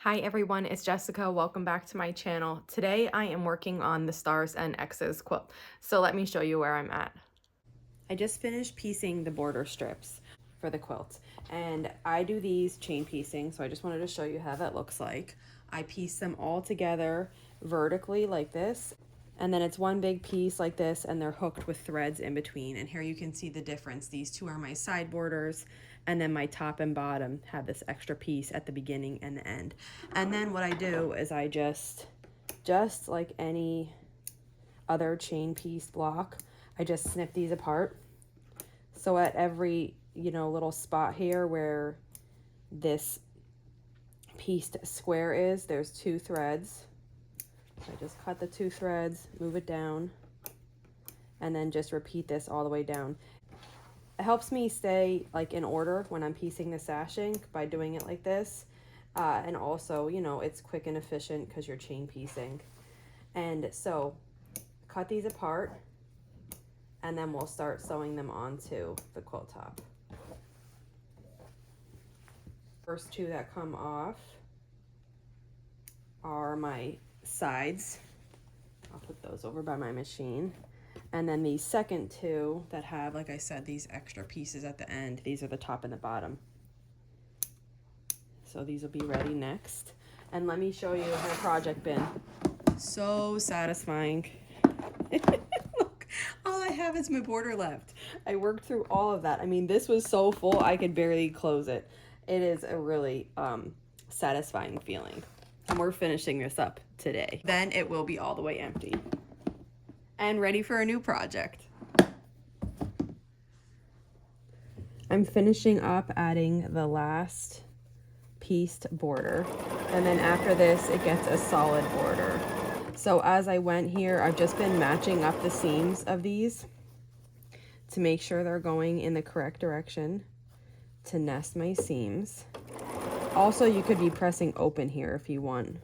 Hi everyone, it's Jessica. Welcome back to my channel. Today I am working on the Stars and X's quilt. So let me show you where I'm at. I just finished piecing the border strips for the quilt, and I do these chain piecing, so I just wanted to show you how that looks like. I piece them all together vertically like this, and then it's one big piece like this, and they're hooked with threads in between. And here you can see the difference. These two are my side borders, and then my top and bottom have this extra piece at the beginning and the end. And then what I do is I just like any other chain piece block, I just snip these apart. So at every, little spot here where this pieced square is, there's two threads. So I just cut the two threads, move it down, and then just repeat this all the way down. It helps me stay like in order when I'm piecing the sashing by doing it like this. And also, it's quick and efficient because you're chain piecing. And so cut these apart, and then we'll start sewing them onto the quilt top. First two that come off are my sides. I'll put those over by my machine. And then the second two that have, like I said, these extra pieces at the end, these are the top and the bottom. So these will be ready next. And let me show you my project bin. So satisfying. Look, all I have is my border left. I worked through all of that. I mean, this was so full I could barely close it. It is a really satisfying feeling. And we're finishing this up today. Then it will be all the way empty and ready for a new project. I'm finishing up adding the last pieced border, and then after this it gets a solid border. So as I went here, I've just been matching up the seams of these to make sure they're going in the correct direction to nest my seams. Also, you could be pressing open here if you want.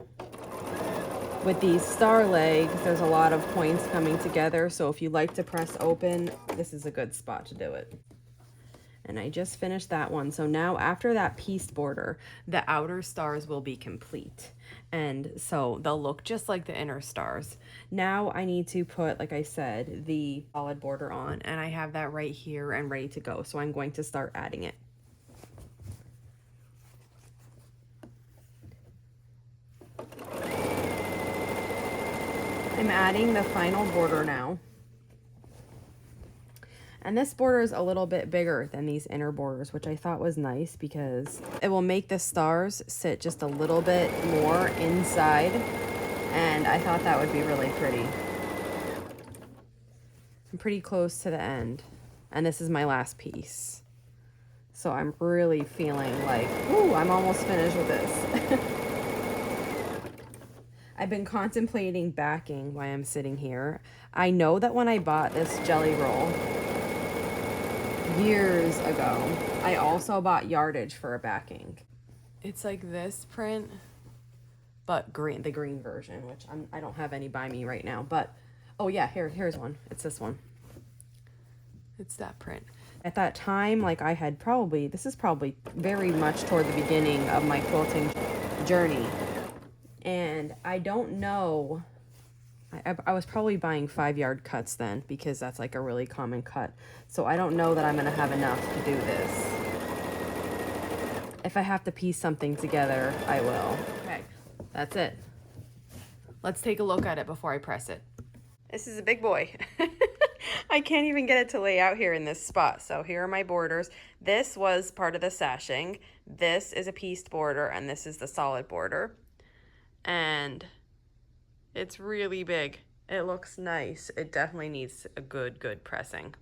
With these star legs, there's a lot of points coming together, so if you like to press open, this is a good spot to do it. And I just finished that one. So now after that pieced border, the outer stars will be complete. And so they'll look just like the inner stars. Now I need to put, like I said, the solid border on, and I have that right here and ready to go. So I'm going to start adding it. I'm adding the final border now. And this border is a little bit bigger than these inner borders, which I thought was nice because it will make the stars sit just a little bit more inside. And I thought that would be really pretty. I'm pretty close to the end. And this is my last piece. So I'm really feeling like, ooh, I'm almost finished with this. I've been contemplating backing while I'm sitting here. I know that when I bought this jelly roll years ago, I also bought yardage for a backing. It's like this print, but green, the green version, which I don't have any by me right now, but oh yeah, here's one. It's this one. It's that print. At that time, like this is probably very much toward the beginning of my quilting journey. And I don't know, I was probably buying 5-yard cuts then because that's like a really common cut. So I don't know that I'm gonna have enough to do this. If I have to piece something together, I will. Okay, that's it. Let's take a look at it before I press it. This is a big boy. I can't even get it to lay out here in this spot. So here are my borders. This was part of the sashing. This is a pieced border, and this is the solid border. And it's really big. It looks nice. It definitely needs a good pressing.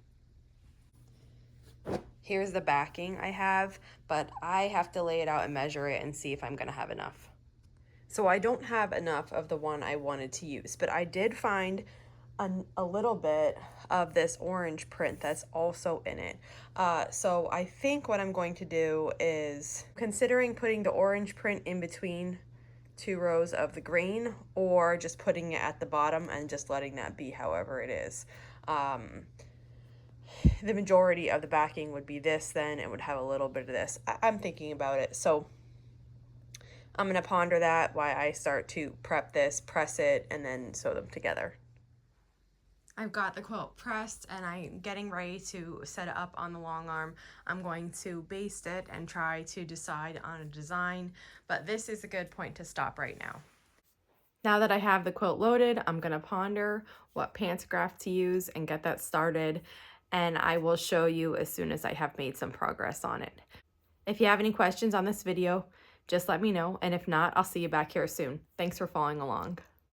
Here's the backing I have, but I have to lay it out and measure it and see if I'm gonna have enough. So I don't have enough of the one I wanted to use, but I did find a little bit of this orange print that's also in it. So I think what I'm going to do is considering putting the orange print in between 2 rows of the green, or just putting it at the bottom and just letting that be however it is. The majority of the backing would be this, then it would have a little bit of this. I'm thinking about it. So I'm going to ponder that while I start to prep this, press it, and then sew them together. I've got the quilt pressed and I'm getting ready to set it up on the long arm. I'm going to baste it and try to decide on a design, but this is a good point to stop right now. Now that I have the quilt loaded, I'm going to ponder what pantograph to use and get that started, and I will show you as soon as I have made some progress on it. If you have any questions on this video, just let me know, and if not, I'll see you back here soon. Thanks for following along.